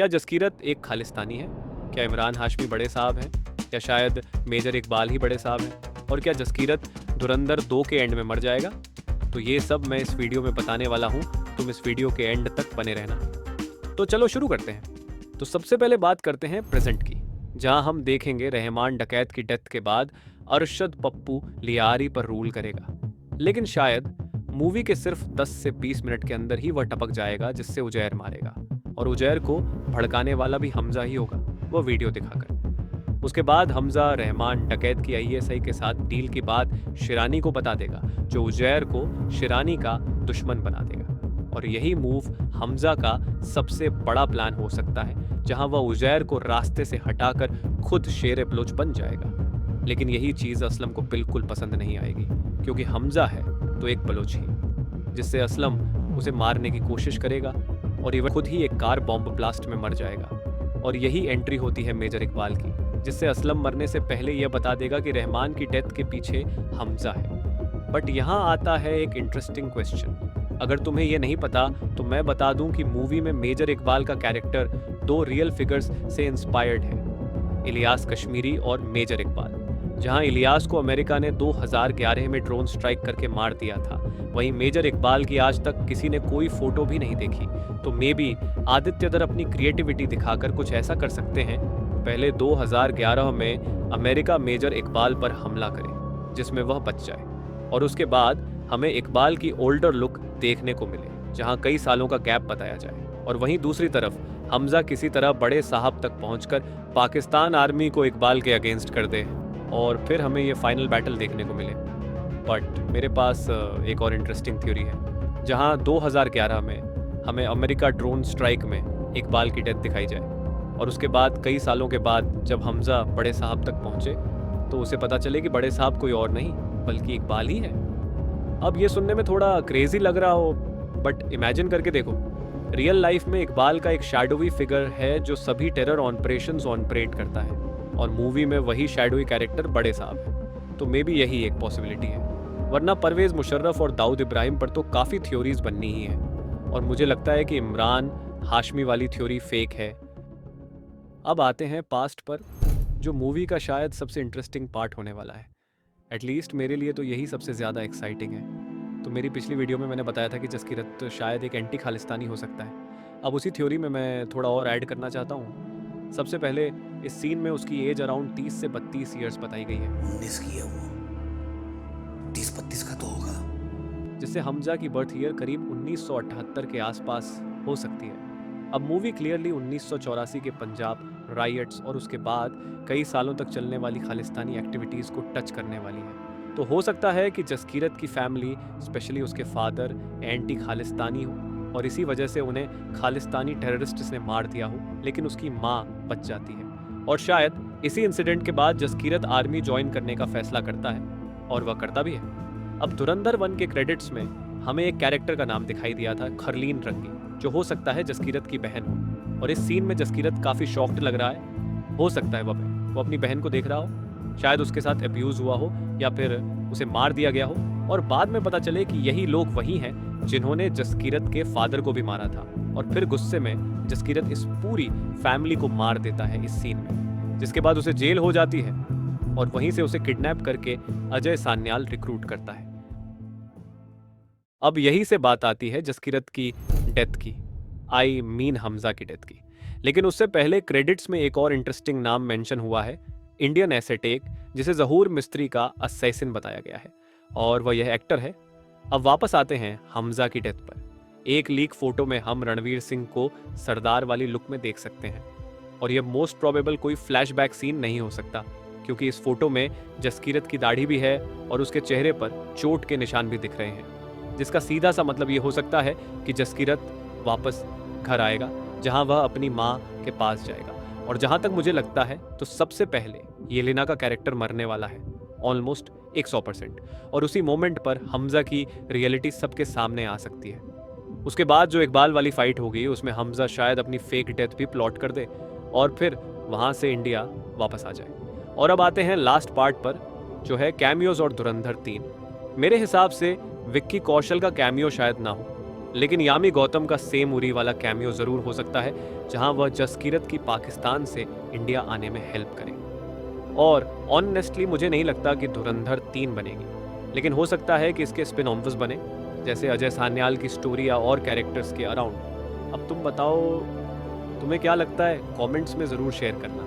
क्या जसकीरत एक खालिस्तानी है? क्या इमरान हाशमी बड़े साहब हैं? या शायद मेजर इकबाल ही बड़े साहब हैं? और क्या जसकीरत धुरंधर 2 के एंड में मर जाएगा? तो ये सब मैं इस वीडियो में बताने वाला हूँ, तुम इस वीडियो के एंड तक बने रहना। तो चलो शुरू करते हैं। तो सबसे पहले बात करते हैं प्रेजेंट की, जहां हम देखेंगे रहमान डकैत की डेथ के बाद अरशद पप्पू लियारी पर रूल करेगा। लेकिन शायद मूवी के सिर्फ 10 से 20 मिनट के अंदर ही वह टपक जाएगा जिससे उजैर मारेगा, और उजैर को भड़काने वाला भी हमजा ही होगा, वह वीडियो दिखाकर। उसके बाद हमजा रहमान डकैत की आईएसआई के साथ डील की बात शिरानी को बता देगा, जो उजैर को शिरानी का दुश्मन बना देगा। और यही मूव हमजा का सबसे बड़ा प्लान हो सकता है, जहां वह उजैर को रास्ते से हटाकर खुद शेर बलोच बन जाएगा। लेकिन यही चीज़ असलम को बिल्कुल पसंद नहीं आएगी, क्योंकि हमजा है तो एक बलोच ही, जिससे असलम उसे मारने की कोशिश करेगा और ये खुद ही एक कार बॉम्ब ब्लास्ट में मर जाएगा। और यही एंट्री होती है मेजर इकबाल की, जिससे असलम मरने से पहले यह बता देगा कि रहमान की डेथ के पीछे हमजा है। बट यहाँ आता है एक इंटरेस्टिंग क्वेश्चन। अगर तुम्हें यह नहीं पता तो मैं बता दूं कि मूवी में मेजर इकबाल का कैरेक्टर 2 रियल फिगर्स से इंस्पायर्ड है, इलियास कश्मीरी और मेजर इकबाल। जहां इलियास को अमेरिका ने 2011 में ड्रोन स्ट्राइक करके मार दिया था, वहीं मेजर इकबाल की आज तक किसी ने कोई फोटो भी नहीं देखी। तो मे बी आदित्य दर अपनी क्रिएटिविटी दिखाकर कुछ ऐसा कर सकते हैं, पहले 2011 में अमेरिका मेजर इकबाल पर हमला करे जिसमें वह बच जाए, और उसके बाद हमें इकबाल की ओल्डर लुक देखने को मिले, जहां कई सालों का गैप बताया जाए। और वहीं दूसरी तरफ हमजा किसी तरह बड़े साहब तक पहुंचकर पाकिस्तान आर्मी को इकबाल के अगेंस्ट कर दे, और फिर हमें ये फाइनल बैटल देखने को मिले। बट मेरे पास एक और इंटरेस्टिंग थ्योरी है, जहां 2011 में हमें अमेरिका ड्रोन स्ट्राइक में इकबाल की डेथ दिखाई जाए, और उसके बाद कई सालों के बाद जब हमजा बड़े साहब तक पहुंचे तो उसे पता चले कि बड़े साहब कोई और नहीं बल्कि इकबाल ही है। अब ये सुनने में थोड़ा क्रेजी लग रहा हो, बट इमेजिन करके देखो, रियल लाइफ में इकबाल का एक शैडोवी फिगर है जो सभी टेरर ऑपरेशंस ऑपरेट करता है, और मूवी में वही शैडोवी कैरेक्टर बड़े साहब है। तो मे बी यही एक पॉसिबिलिटी है, वरना परवेज मुशर्रफ और दाऊद इब्राहिम पर तो काफ़ी थ्योरीज बननी ही है, और मुझे लगता है कि इमरान हाशमी वाली थ्योरी फेक है। अब आते हैं पास्ट पर, जो मूवी का शायद सबसे इंटरेस्टिंग पार्ट होने वाला है। एटलीस्ट मेरे लिए तो यही सबसे ज़्यादा एक्साइटिंग है। तो मेरी पिछली वीडियो में मैंने बताया था कि जसकीरत शायद एक एंटी खालिस्तानी हो सकता है। अब उसी थ्योरी में मैं थोड़ा और ऐड करना चाहता हूँ। सबसे पहले इस सीन में उसकी एज अराउंड 30 से 32 ईयर्स बताई गई है। 19 की है वो, 30-32 का तो होगा। जिससे हमजा की बर्थ ईयर करीब 1978 के आसपास हो सकती है। अब मूवी क्लियरली 1984 के पंजाब राइट्स और उसके बाद कई सालों तक चलने वाली खालिस्तानी एक्टिविटीज़ को टच करने वाली है। तो हो सकता है कि जसकीरत की फैमिली, स्पेशली उसके फादर, एंटी खालिस्तानी हो, और इसी वजह से उन्हें खालिस्तानी टेररिस्ट ने मार दिया हो, लेकिन उसकी माँ बच जाती है। और शायद इसी इंसिडेंट के बाद जसकीरत आर्मी ज्वाइन करने का फैसला करता है, और वह करता भी है। अब धुरंधर 1 के क्रेडिट्स में हमें एक कैरेक्टर का नाम दिखाई दिया था, खरलीन रंगी, जो हो सकता है जसकीरत की बहन हो। और इस सीन में जसकीरत काफ़ी शॉक्ड लग रहा है। हो सकता है वो अपनी बहन को देख रहा हो, शायद उसके साथ अब्यूज़ हुआ हो, या फिर उसे मार दिया गया हो, और बाद में पता चले कि यही लोग वही हैं जिन्होंने जसकीरत के फादर को भी मारा था। और फिर गुस्से में जसकीरत इस पूरी फैमिली को मार देता है इस सीन में, जिसके बाद उसे जेल हो जाती है, और वहीं से उसे किडनैप करके अजय सान्याल रिक्रूट करता है। अब यही से बात आती है जसकीरत की डेथ की, आई मीन हमजा की डेथ की। लेकिन उससे पहले क्रेडिट्स में एक और इंटरेस्टिंग नाम मेंशन हुआ है, इंडियन एसेट एक, जिसे जहूर मिस्त्री का असैसिन बताया गया है, और वह यह एक्टर है। अब वापस आते हैं हमजा की डेथ पर। एक लीक फोटो में हम रणवीर सिंह को सरदार वाली लुक में देख सकते हैं, और यह मोस्ट प्रोबेबल कोई फ्लैशबैक सीन नहीं हो सकता, क्योंकि इस फोटो में जसकीरत की दाढ़ी भी है और उसके चेहरे पर चोट के निशान भी दिख रहे हैं, जिसका सीधा सा मतलब ये हो सकता है कि जसकीरत वापस घर आएगा, जहां वह अपनी माँ के पास जाएगा। और जहां तक मुझे लगता है तो सबसे पहले येलेना का कैरेक्टर मरने वाला है, ऑलमोस्ट 100%, और उसी मोमेंट पर हमजा की रियलिटी सबके सामने आ सकती है। उसके बाद जो इकबाल वाली फाइट होगी, उसमें हमजा शायद अपनी फेक डेथ भी प्लॉट कर दे, और फिर वहां से इंडिया वापस आ जाए। और अब आते हैं लास्ट पार्ट पर, जो है कैमियोज और धुरंधर 3। मेरे हिसाब से विक्की कौशल का कैमियो शायद ना हो, लेकिन यामी गौतम का सेम उरी वाला कैमियो ज़रूर हो सकता है, जहां वह जसकीरत की पाकिस्तान से इंडिया आने में हेल्प करे। और ऑनेस्टली मुझे नहीं लगता कि धुरंधर 3 बनेगी, लेकिन हो सकता है कि इसके स्पिन ऑफ्स बने, जैसे अजय सान्याल की स्टोरी या और कैरेक्टर्स के अराउंड। अब तुम बताओ, तुम्हें क्या लगता है? कमेंट्स में ज़रूर शेयर करना।